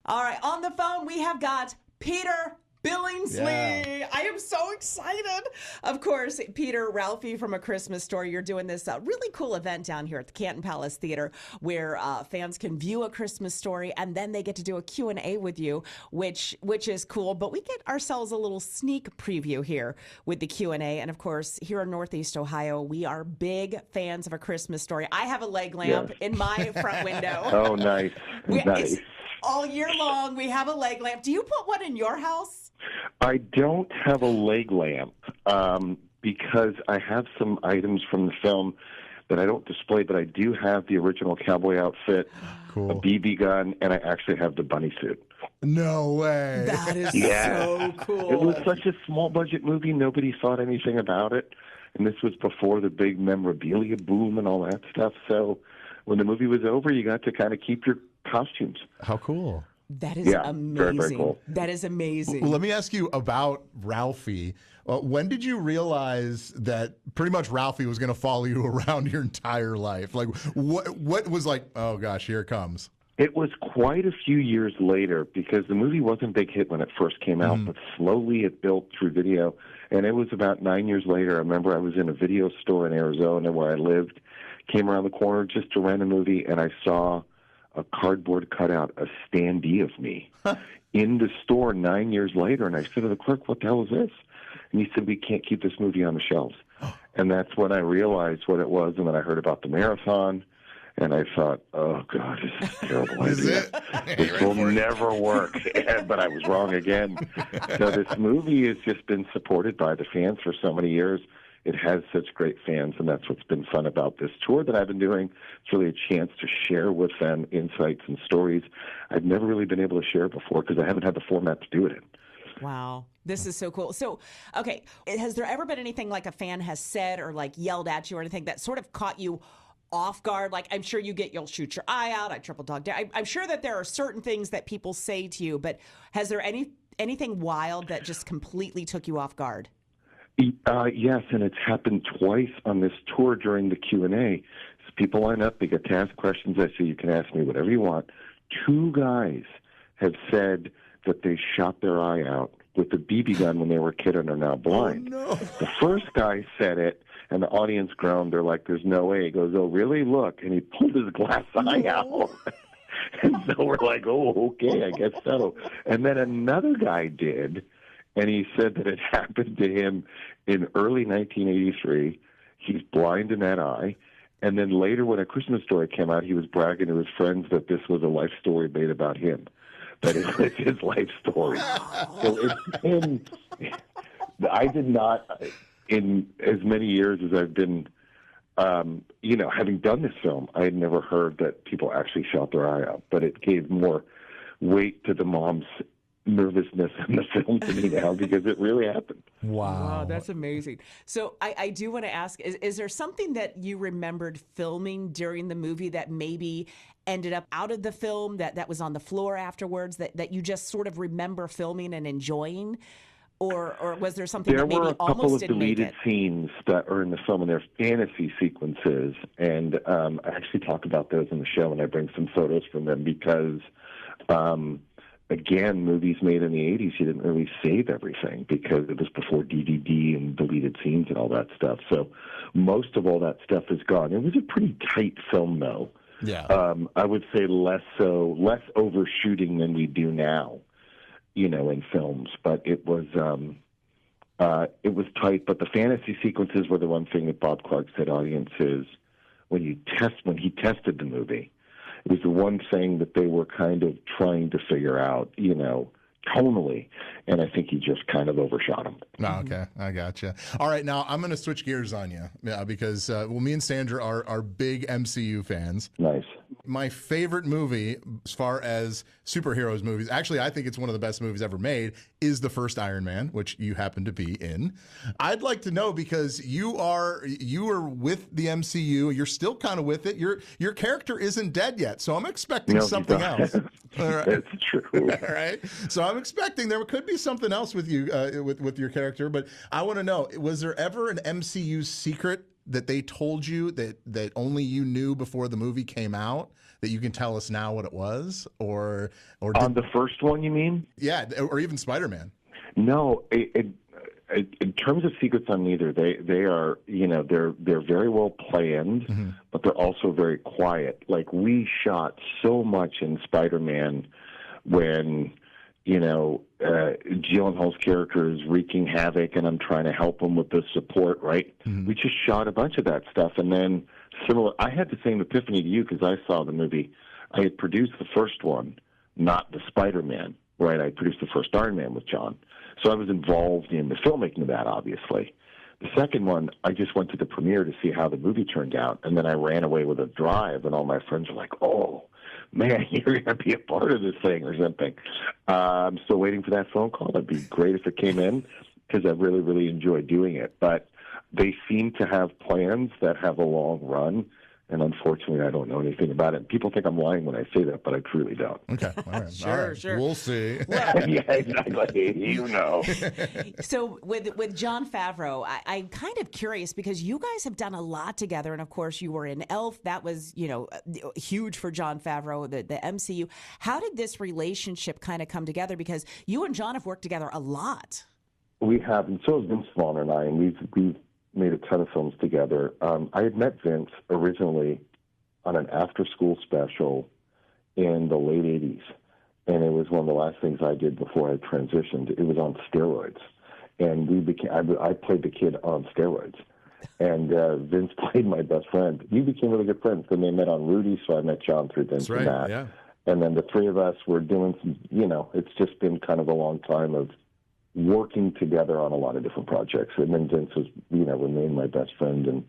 All right, on the phone, we have got Peter Billingsley. I am so excited. Of course, Peter, Ralphie from A Christmas Story, you're doing this really cool event down here at the Canton Palace Theater where fans can view A Christmas Story and then they get to do a Q&A with you, which is cool. But we get ourselves a little sneak preview here with the Q&A. And of course, here in Northeast Ohio, we are big fans of A Christmas Story. I have a leg lamp in my front window. Oh, nice. Nice. All year long, we have a leg lamp. Do you put one in your house? I don't have a leg lamp because I have some items from the film that I don't display, but I do have the original cowboy outfit, cool. a BB gun, and I actually have the bunny suit. No way. That is so cool. It was such a small budget movie. Nobody thought anything about it. And this was before the big memorabilia boom and all that stuff. So when the movie was over, you got to kind of keep your costumes. How cool. That is amazing. Very, very cool. That is amazing. Well, let me ask you about Ralphie. When did you realize that pretty much Ralphie was going to follow you around your entire life? Like, what was like, oh, gosh, here it comes? It was quite a few years later because the movie wasn't a big hit when it first came out, but slowly it built through video. And it was about 9 years later. I remember I was in a video store in Arizona where I lived, came around the corner just to rent a movie, and I saw a cardboard cutout, a standee of me in the store 9 years later. And I said to the clerk, what the hell is this? And he said, we can't keep this movie on the shelves. And that's when I realized what it was. And then I heard about the marathon. And I thought, oh, God, this is a terrible idea. This will never work. But I was wrong again. So this movie has just been supported by the fans for so many years. It has such great fans, and that's what's been fun about this tour that I've been doing. It's really a chance to share with them insights and stories I've never really been able to share before because I haven't had the format to do it in. Wow. This is so cool. So, okay, has there ever been anything like a fan has said or like yelled at you or anything that sort of caught you off guard? Like, I'm sure you'll shoot your eye out. I triple dog down. I'm sure that there are certain things that people say to you, but has there anything wild that just completely took you off guard? Yes, and it's happened twice on this tour during the Q&A. So people line up, they get to ask questions. I say, you can ask me whatever you want. 2 guys have said that they shot their eye out with a BB gun when they were a kid and are now blind. Oh, no. The first guy said it, and the audience groaned. They're like, there's no way. He goes, oh, really? Look. And he pulled his glass eye out. And so we're like, oh, okay, I guess so. And then another guy did, and he said that it happened to him in early 1983. He's blind in that eye. And then later when A Christmas Story came out, he was bragging to his friends that this was a life story made about him, that it was his life story. So it's been, I did not, in as many years as I've been, having done this film, I had never heard that people actually shot their eye out, but it gave more weight to the mom's nervousness in the film to me now because it really happened. Wow. That's amazing. So I do want to ask, is there something that you remembered filming during the movie that maybe ended up out of the film that was on the floor afterwards that you just sort of remember filming and enjoying? Or was there something that maybe almost didn't make it? There were a couple of deleted scenes that are in the film, and they're fantasy sequences. And I actually talk about those in the show, and I bring some photos from them because again, movies made in the 80s, you didn't really save everything because it was before DVD and deleted scenes and all that stuff. So most of all that stuff is gone. It was a pretty tight film, though. Yeah. I would say less overshooting than we do now, in films. But it was tight. But the fantasy sequences were the one thing that Bob Clark said audiences, when he tested the movie, it was the one thing that they were kind of trying to figure out, tonally, and I think he just kind of overshot him. Oh, okay, I gotcha. All right, now I'm going to switch gears on you because, me and Sandra are big MCU fans. Nice. My favorite movie, as far as superheroes movies, actually, I think it's one of the best movies ever made, is the first Iron Man, which you happen to be in. I'd like to know, because you are with the MCU, you're still kind of with it. Your character isn't dead yet, so I'm expecting something else. All right. That's true. All right. So I'm expecting there could be something else with you, with your character, but I want to know, was there ever an MCU secret that they told you that only you knew before the movie came out that you can tell us now what it was? Or On the first one, you mean? Yeah, or even Spider-Man. No, in terms of secrets on neither, they are, they're very well planned, but they're also very quiet. Like, we shot so much in Spider-Man when, Gyllenhaal's character is wreaking havoc and I'm trying to help him with the support, right? We just shot a bunch of that stuff. And then I had the same epiphany to you because I saw the movie. I had produced the first one, not the Spider-Man, right? I produced the first Iron Man with John. So I was involved in the filmmaking of that, obviously. The second one, I just went to the premiere to see how the movie turned out, and then I ran away with a drive, and all my friends were like, oh, man, you're going to be a part of this thing or something. I'm still waiting for that phone call. It'd be great if it came in because I really, really enjoy doing it. But they seem to have plans that have a long run, and unfortunately, I don't know anything about it. People think I'm lying when I say that, but I truly don't. Okay, all right. Sure. We'll see. Well, Yeah, exactly. So with Jon Favreau, I'm kind of curious because you guys have done a lot together, and of course you were in Elf. That was huge for Jon Favreau, the MCU. How did this relationship kind of come together? Because you and Jon have worked together a lot. We have, and so has Vince Vaughn and I, and we've made a ton of films together. I had met Vince originally on an after-school special in the late 80s, and it was one of the last things I did before I transitioned. It was on steroids, and I played the kid on steroids, and Vince played my best friend. We became really good friends. Then they met on Rudy, so I met John through Vince. That's right, and that. yeah. And then the three of us were doing some, it's just been kind of a long time of working together on a lot of different projects. And then Vince has, remained my best friend and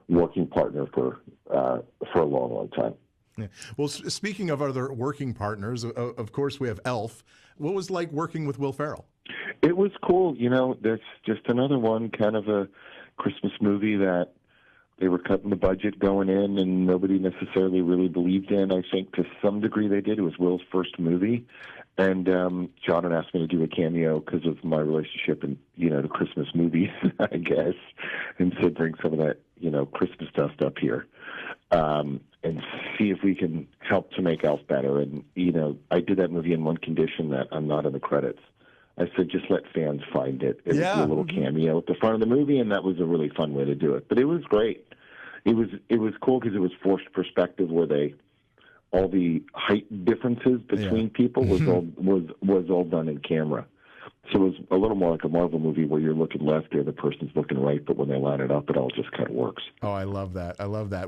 working partner for a long, long time. Yeah. Well, speaking of other working partners, of course, we have Elf. What was it like working with Will Ferrell? It was cool. There's just another one, kind of a Christmas movie that they were cutting the budget going in and nobody necessarily really believed in. I think to some degree they did. It was Will's first movie. And John had asked me to do a cameo because of my relationship and, the Christmas movies, I guess, and said bring some of that, Christmas stuff up here and see if we can help to make Elf better. And, I did that movie in one condition, that I'm not in the credits. I said, just let fans find it. It was a little cameo at the front of the movie, and that was a really fun way to do it. But it was great. It was cool because it was forced perspective where all the height differences between people was all done in camera. So it was a little more like a Marvel movie where you're looking left, the other person's looking right, but when they line it up, it all just kind of works. Oh, I love that.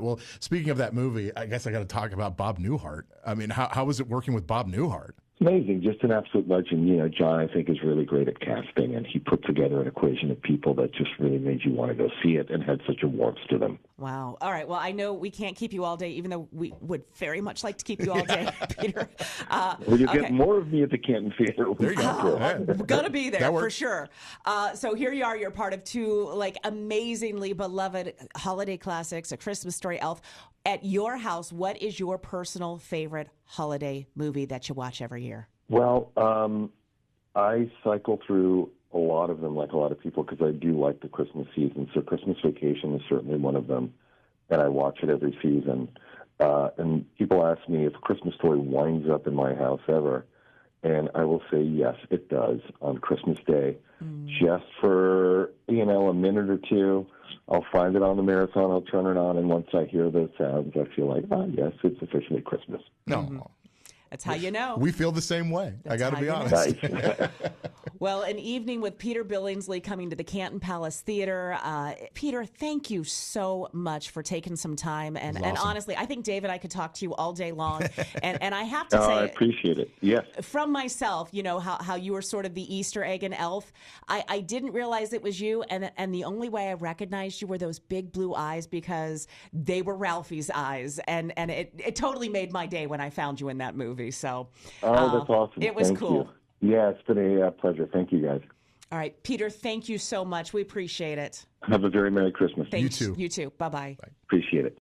Well, speaking of that movie, I guess I got to talk about Bob Newhart. I mean, how was it working with Bob Newhart? Amazing, just an absolute legend. John, I think, is really great at casting, and he put together an equation of people that just really made you want to go see it and had such a warmth to them. Wow. All right. Well, I know we can't keep you all day, even though we would very much like to keep you all day, Peter. Well, you'll get more of me at the Canton Theater. There you go. We're going to be there for sure. So here you are. You're part of two amazingly beloved holiday classics, A Christmas Story, Elf. At your house, what is your personal favorite holiday movie that you watch every year? Well, I cycle through a lot of them like a lot of people because I do like the Christmas season. So Christmas Vacation is certainly one of them, and I watch it every season. And people ask me if Christmas Story winds up in my house ever, and I will say yes, it does on Christmas Day. Just for, a minute or two. I'll find it on the marathon, I'll turn it on, and once I hear those sounds, I feel like, yes, it's officially Christmas. No. That's how you know. We feel the same way. I got to be honest. Nice. Well, an evening with Peter Billingsley coming to the Canton Palace Theater. Peter, thank you so much for taking some time. And honestly, I think, David, I could talk to you all day long. And I have to say, I appreciate it. Yes. From myself, how you were sort of the Easter egg in Elf. I didn't realize it was you. And the only way I recognized you were those big blue eyes because they were Ralphie's eyes. And it totally made my day when I found you in that movie. So, that's awesome. It was cool. Yeah, it's been a pleasure. Thank you, guys. All right, Peter, thank you so much. We appreciate it. Have a very Merry Christmas. Thanks. You too. You too. Bye-bye. Appreciate it.